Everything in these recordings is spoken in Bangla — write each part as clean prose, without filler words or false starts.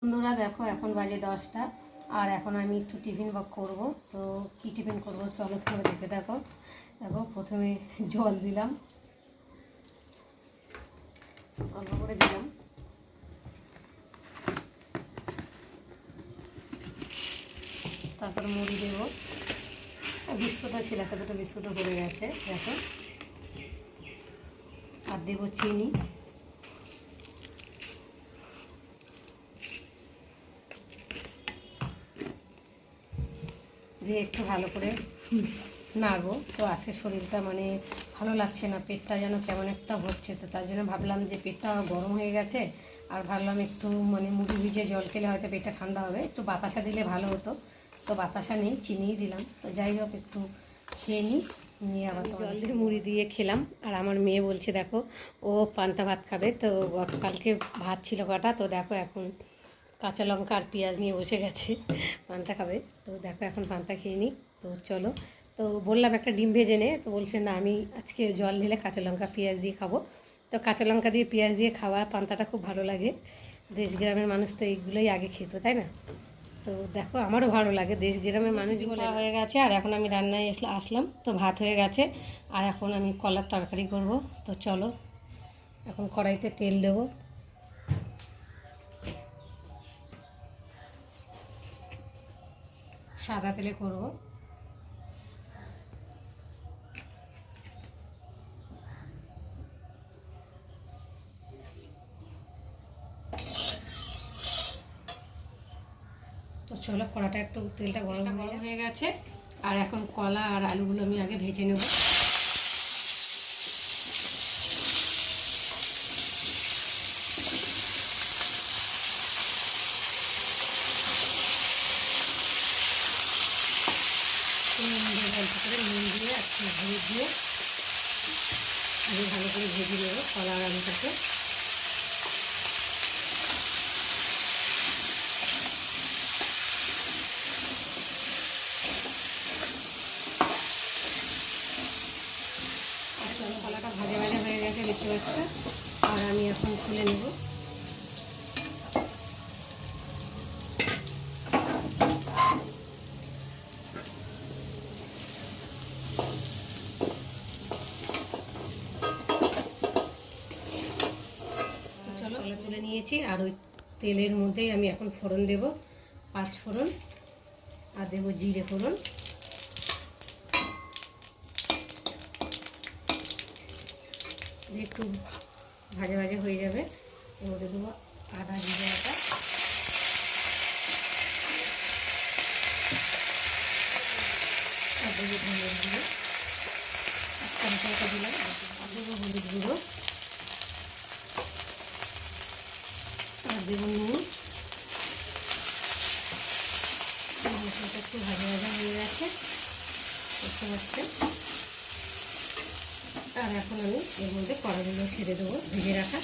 বন্ধুরা দেখো এখন বাজে 10টা আর এখন আমি একটু টিফিন করব। তো কি টিফিন করব চলো তোমরা দেখে দেখো। দেখো প্রথমে জল দিলাম, অল্প করে দিলাম, তারপর মুড়ি দেবো, বিস্কুটও ছিল, একটা দুটো বিস্কুটও পড়ে গেছে দেখো, আর দেবো চিনি, দিয়ে একটু ভালো করে নাড়বো। তো আজকে শরীরটা ভালো লাগছে না, পেটটা যেন কেমন একটা হচ্ছে, তো তার জন্য ভাবলাম যে পেটটা গরম হয়ে গেছে আর ভাবলাম একটু মুড়ি ভিজে জল খেলে হয়তো পেটটা ঠান্ডা হবে, একটু বাতাসা দিলে ভালো হতো। তো বাতাসা নেই, চিনিই দিলাম। তো যাই হোক একটু খেয়ে নিয়ে আবার জল দিয়ে মুড়ি দিয়ে খেলাম। আর আমার মেয়ে বলছে দেখো ও পান্তা ভাত খাবে, তো গতকালকে ভাত ছিল কটা, তো দেখো এখন কাঁচা লঙ্কা আর পেঁয়াজ নিয়ে বসে গেছে পান্তা খাবে। তো দেখো এখন পান্তা খেয়ে নিই। তো চলো, তো বললাম একটা ডিম ভেজে নে, তো বলছে না আমি আজকে জল ঢেলে কাঁচা লঙ্কা পেঁয়াজ দিয়ে খাবো। তো কাঁচা লঙ্কা দিয়ে পেঁয়াজ দিয়ে খাওয়া পান্তাটা খুব ভালো লাগে। দেশ গ্রামের মানুষ তো এইগুলোই আগে খেত, তাই না? তো দেখো আমারও ভালো লাগে, দেশ গ্রামের মানুষগুলো হয়ে গেছে। আর এখন আমি রান্নায় আসলাম, তো ভাত হয়ে গেছে আর এখন আমি কলার তরকারি করব। তো চলো এখন কড়াইতে তেল দেবো, সাদা তেলে করব। তো চলো কড়াটা একটু তেলটা গরম হয়ে গেছে আর এখন কলা আর আলুগুলো আমি আগে ভেজে নেব। অল্প করে নুন দিয়ে একটু ভেজে ভালো করে ভেজে নেব কলা আর আলুটাকে। কলাটা ভাজা ভাজা হয়ে গেছে দেখতে পাচ্ছি, আর আমি এখন খুলে নেব। চলো তুলে নিয়েছি আর ওই তেলের মধ্যেই আমি এখন ফোড়ন দেব, 5 ফোড়ন, আর দেবো জিরে ফোড়ন, একটু ভাজা ভাজা হয়ে যাবে। এর মধ্যে দেবো আদা জিরে বাটা, আর দেবো ধনের গুঁড়ো, দিলাম, আর দেবো হলুদ গুঁড়ো, আর দেবো নুন। মশলাটা একটু ভাজা ভাজা হয়ে গেছে দেখতে পাচ্ছেন। আর এখন আমি এর মধ্যে কড়াগুলো ছেড়ে দেবো ভেজে রাখা।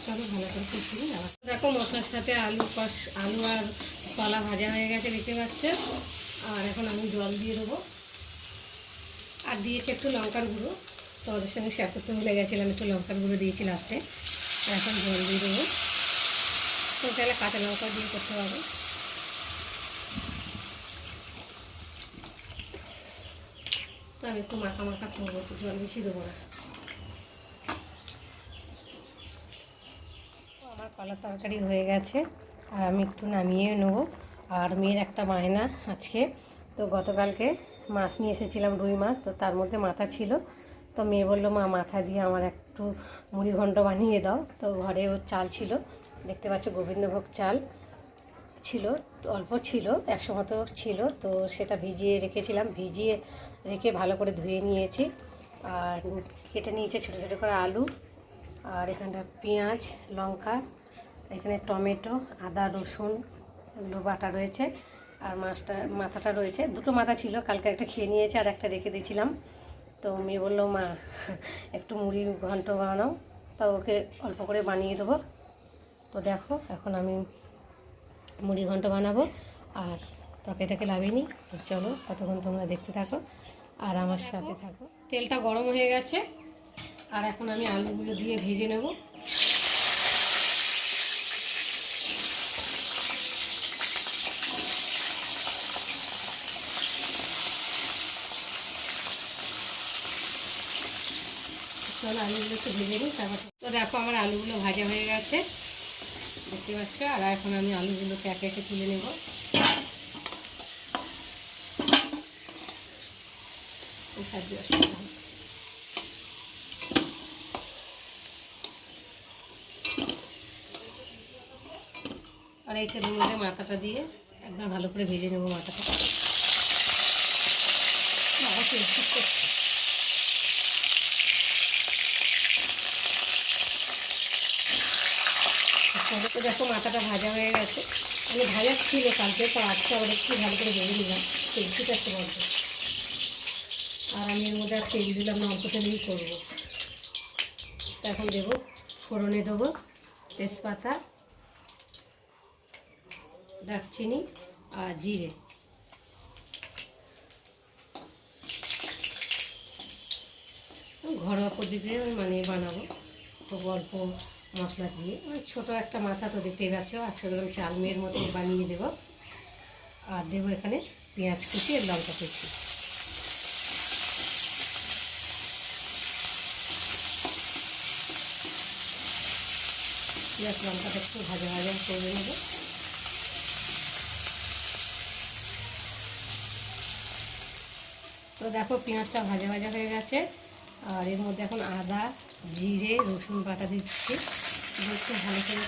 চলো ভালো করে কষিয়ে আবার দেখো মশলার সাথে আলু আর কলা ভাজা হয়ে গেছে দেখতে পাচ্ছেন। আর এখন আমি জল দিয়ে দেবো, আর দিয়েছি একটু লঙ্কার গুঁড়ো, তো ওদের সঙ্গে শেয়ার করতে ভুলে গেছিলাম, একটু লঙ্কার গুঁড়ো দিয়েছি লাস্টে। আর এখন জল দিয়ে দেবো, তো তাহলে কাঁচা লঙ্কা দিয়ে করতে পারবো। তো আমি একটু মাখা মাখা করবো, একটু জল বেশি দেবো না। আমার কলার তরকারি হয়ে গেছে আর আমি একটু নামিয়ে নেবো। আর মেয়ের একটা বায়না আজকে, তো গতকালকে মাছ নিয়ে এসেছিলাম, রুই মাছ, তো তার মধ্যে মাথা ছিল। তো মেয়ে বললো মা মাথা দিয়ে আমার একটু মুড়ি ঘন্ট বানিয়ে দাও। তো ঘরে ওর চাল ছিল, দেখতে পাচ্ছ গোবিন্দভোগ চাল ছিল, অল্প ছিল, 100 মতো ছিল, তো সেটা ভিজিয়ে রেখেছিলাম, ভিজিয়ে রেখে ভালো করে ধুয়ে নিয়েছি। আর কেটে নিয়েছে ছোটো ছোটো করে আলু, আর এখানটা পেঁয়াজ লঙ্কা, এখানে টমেটো আদা রসুন এগুলো বাটা রয়েছে। আর মাথাটা রয়েছে, দুটো মাথা ছিল, কালকে একটা খেয়ে নিয়েছে আর একটা রেখে দিয়েছিলাম। তো মেয়ে বললো মা একটু মুড়ির ঘন্ট বানাও, তা ওকে অল্প করে বানিয়ে দেবো। তো দেখো এখন আমি মুড়ি ঘন্ট বানাবো আর তরকারিটাকে লাভিয়ে নিই। তো চলো ততক্ষণ তোমরা দেখতে থাকো আর আমার সাথে থাকো। তেলটা গরম হয়ে গেছে আর এখন আমি আলুগুলো দিয়ে ভেজে নেব। চলো আলুগুলো একটু ভেজে নিই তারপর। তো দেখো আমার আলুগুলো ভাজা হয়ে গেছে দেখতে পাচ্ছ। আর এখন আমি আলুগুলোকে একে একে তুলে নেব। আর এই তেলের মধ্যে মাথাটা দিয়ে একদম ভালো করে ভেজে নেব মাথাটা। তো দেখো মাথাটা ভাজা হয়ে গেছে, মানে ভাজা ছিল কালকে, তো আজকে আবার একটু ভালো করে ভেজে নিলাম তেলটা একটু বলতে। আর আমি এর মধ্যে আর তেল দিলাম না, অল্প তেলেই করবো। তো এখন দেবো ফোড়নে দেবো তেজপাতা, দারচিনি আর জিরে। ঘরোয়া পদ্ধতিতে মানে বানাবো, খুব অল্প মশলা দিয়ে। ছোটো একটা মাথা তো দেখতেই পাচ্ছ, 100 গ্রাম চাল মেয়ের মতো বানিয়ে দেবো। আর দেবো এখানে পেঁয়াজ কুচি আর লঙ্কা কুচি। পেঁয়াজ লঙ্কাটা একটু ভাজা ভাজা করে নেব। তো দেখো পেঁয়াজটা ভাজা ভাজা হয়ে গেছে আর এর মধ্যে এখন আদা জিরে রসুন বাটা দিচ্ছি, একটু ভালো করে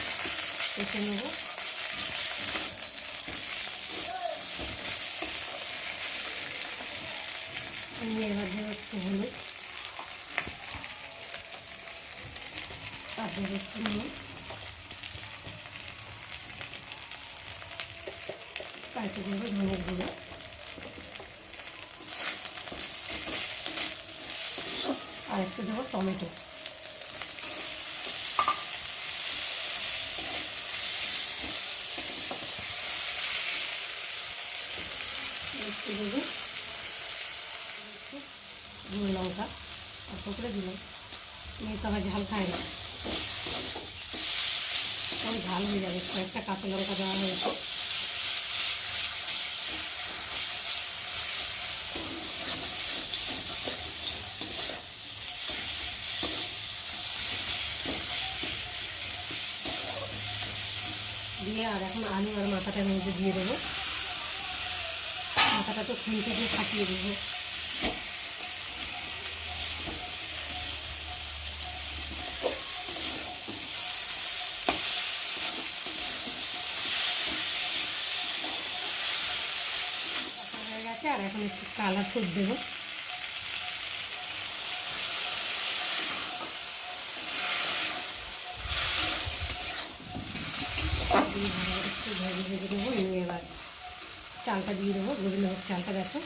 কষে নেব। এবার দেবো একটু হলুদ আর দেবো একটু নুন, তারপরে দেবো ধনের গুঁড়ো আর একটু দেবো টমেটো। একটু দেবো গুঁড়ো লঙ্কা অল্প করে দিলাম, মেয়ে তো আবার ঝাল খায় না, অনেক ঝাল হয়ে যাবে। কয়েকটা কাঁচা লঙ্কা দেওয়া হয়েছে। দিয়ে আর এখন আলু আর মাথাটার মধ্যে দিয়ে দেবো। মাথাটা তো খুঁজে দিয়ে ফাটিয়ে দেবো। হয়ে গেছে আর এখন একটু কালার ফুড দেবো। একটু ভেজে ভেজে দেবো। নিয়ে এবার চালটা দিয়ে দেবো। গোবিন্দভোগ চালটা দেখো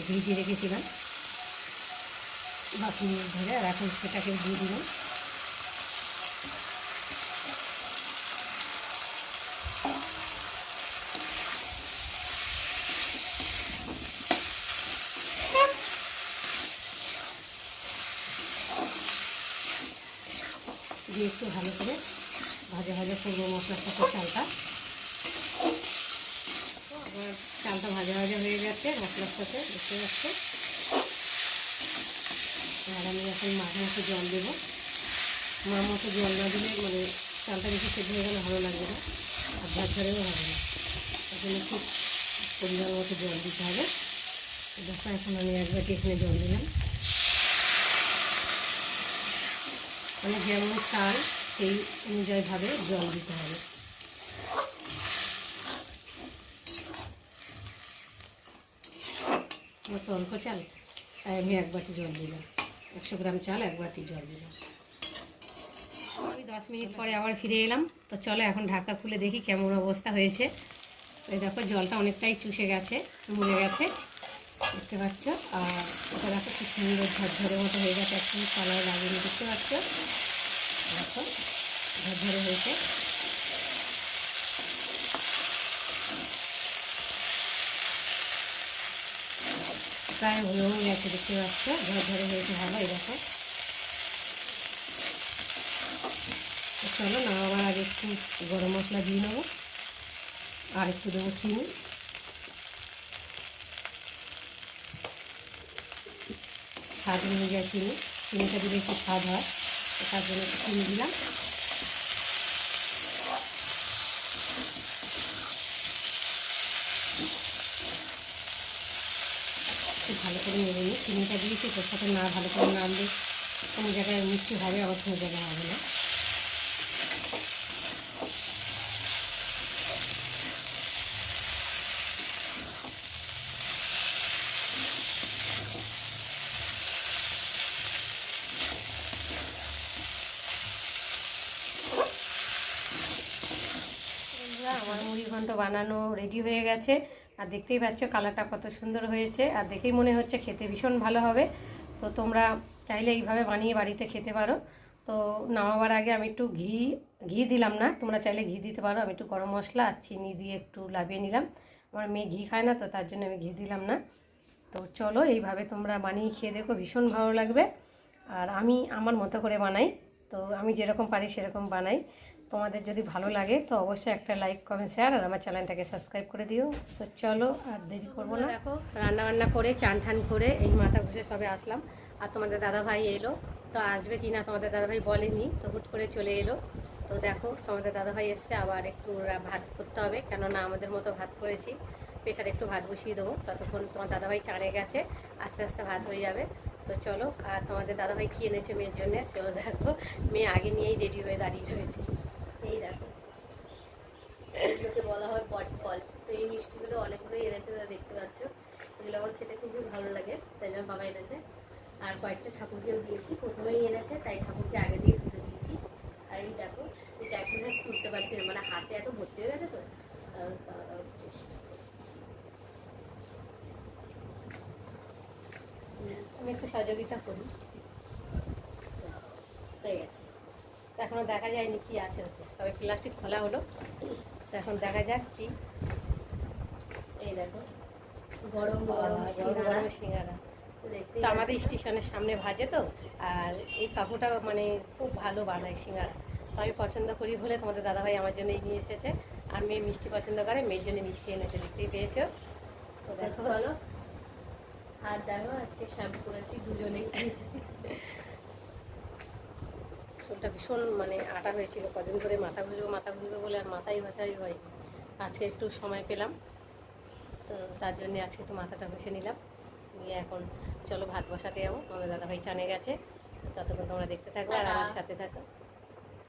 ভিজিয়ে রেখেছিলাম 10 মিনিট ধরে, আর এখন সেটাকে দিয়ে দিলাম। দিয়ে একটু ভালো করে ভাজা ভাজা করবো মশলার সাথে চালটা। আবার চালটা ভাজা ভাজা হয়ে গেছে মশলার সাথে, দেখতে পাচ্ছ। আর আমি এখন মাছ মতো জল দেবো। মা মতো জল না দিলে মানে চালটা বেশি সেদ্ধ হয়ে গেলে ভালো লাগবে না আর ঝরঝরেও হবে না, তার জন্য খুব পরিমাণ মতো জল দিতে হবে। দেখো এখন আমি এক বাটি এখানে জল দিলাম। মানে যেমন চাল সেই অনুযায়ীভাবে জল দিতে হবে। আমার তো অল্প চাল, তাই আমি 1 বাটি জল দিলাম। 100 গ্রাম চাল 1 বাটি জল দিলাম। আমি 10 মিনিট পরে আবার ফিরে এলাম। তো চলো এখন ঢাকা খুলে দেখি কেমন অবস্থা হয়েছে। এই দেখো জলটা অনেকটাই চুষে গেছে, মরে গেছে, দেখতে পাচ্ছ। আর এটা দেখো খুব সুন্দর ঝরঝরে মতো হয়ে গেছে, একদম কালার লাগেনি, দেখতে পাচ্ছ। দেখো ঝরঝরে হয়েছে। প্রায় হয়েও গেছে, দেখতে পাচ্ছ ঝরঝরে হয়েছে ভালো। এই দেখো, চলো নামাবার আগে একটু গরম মশলা দিয়ে নেবো, আর একটু দেবো চিনি। স্বাদ অনুযায়ী চিনি, চিনিটা দিলে একটু স্বাদ হয়, তার জন্য একটু চিনি দিলাম। খুব ভালো করে নেড়ে নিই। চিনিটা দিয়েছি তোর সাথে, না ভালো করে নাড়লে কোনো জায়গায় মিষ্টি হবে, আবার কোনো জায়গায় হবে না। আমার মুড়ি ঘন্ট বানানো রেডি হয়ে গেছে, আর দেখতেই পাচ্ছ কালারটা কত সুন্দর হয়েছে, আর দেখেই মনে হচ্ছে খেতে ভীষণ ভালো হবে। তো তোমরা চাইলে এইভাবে বানিয়ে বাড়িতে খেতে পারো। তো নামাবার আগে আমি একটু ঘি দিলাম না, তোমরা চাইলে ঘি দিতে পারো। আমি একটু গরম মশলা আর চিনি দিয়ে একটু লাভিয়ে নিলাম। আমার মেয়ে ঘি খায় না, তো তার জন্য আমি ঘি দিলাম না। তো চলো এইভাবে তোমরা বানিয়ে খেয়ে দেখো, ভীষণ ভালো লাগবে। আর আমি আমার মতো করে বানাই, তো আমি যেরকম পারি সেরকম বানাই। তোমাদের যদি ভালো লাগে তো অবশ্যই একটা লাইক, কমেন্ট, শেয়ার, আর আমার চ্যানেলটাকে সাবস্ক্রাইব করে দিও। তো চলো আর দেরি করবো না। দেখো রান্নাবান্না করে চান ঠান করে এই মাথা ঘুষে সবে আসলাম, আর তোমাদের দাদাভাই এলো। তো আসবে কি না তোমাদের দাদাভাই বলেনি, তো হুট করে চলে এলো। তো দেখো তোমাদের দাদাভাই এসছে, আবার একটু ভাত করতে হবে, কেননা আমাদের মতো ভাত করেছি। প্রেশারে একটু ভাত বসিয়ে দেবো, ততক্ষণ তোমার দাদাভাই চানে গেছে, আস্তে আস্তে ভাত হয়ে যাবে। তো চলো, আর তোমাদের দাদাভাই খেয়ে এনেছে মেয়ের জন্য। চলো দেখো, মেয়ে আগে নিয়েই রেডি হয়ে দাঁড়িয়ে রয়েছে। এই দেখো, এগুলোকে বলা হয় বটফল। তো এই মিষ্টিগুলো অনেকগুলোই এনেছে, যা দেখতে পাচ্ছ। এগুলো আমার খেতে খুবই ভালো লাগে, তাই জন্য বাবা এনেছে। আর কয়েকটা ঠাকুরকেও দিয়েছি, প্রথমেই এনেছে তাই ঠাকুরকে আগে দিয়ে পুজো দিয়েছি। আর এই দেখো, এটা এখন আর খুলতে পারছি না, মানে হাতে এত ভর্তি হয়ে গেছে। তো তারাও চেষ্টা করছি, আমি একটু সহযোগিতা করি। হয়ে গেছে, এখনো দেখা যায়নি কি আছে ওতে, সবাই প্লাস্টিক খোলা হলো। তো এখন দেখা যাক কি। এই দেখো, গরম গরম সিঙ্গারা। তো আমাদের স্টেশনের সামনে ভাজে তো, আর এই কাকুটা মানে খুব ভালো বানায় সিঙ্গারা। তো আমি পছন্দ করি বলে তোমাদের দাদাভাই আমার জন্য নিয়ে এসেছে। আর মেয়ে মিষ্টি পছন্দ করে, মেয়ের জন্য মিষ্টি এনেছে, দেখতেই পেয়েছো। তো দেখো, চলো। আর দেখো আজকে শ্যাম্পু করেছি দুজনেই। চুলটা ভীষণ মানে আটা হয়েছিল, কদিন ধরে মাথা ঘুরবে বলে আর মাথাই ঘষাই হয়। আজকে একটু সময় পেলাম, তো তার জন্যে আজকে একটু মাথাটা ঘষে নিলাম। নিয়ে এখন চলো ভাত বসাতে যাবো। আমাদের দাদাভাই চানে গেছে, ততক্ষণ তোমরা দেখতে থাকো আর আমার সাথে থাকো।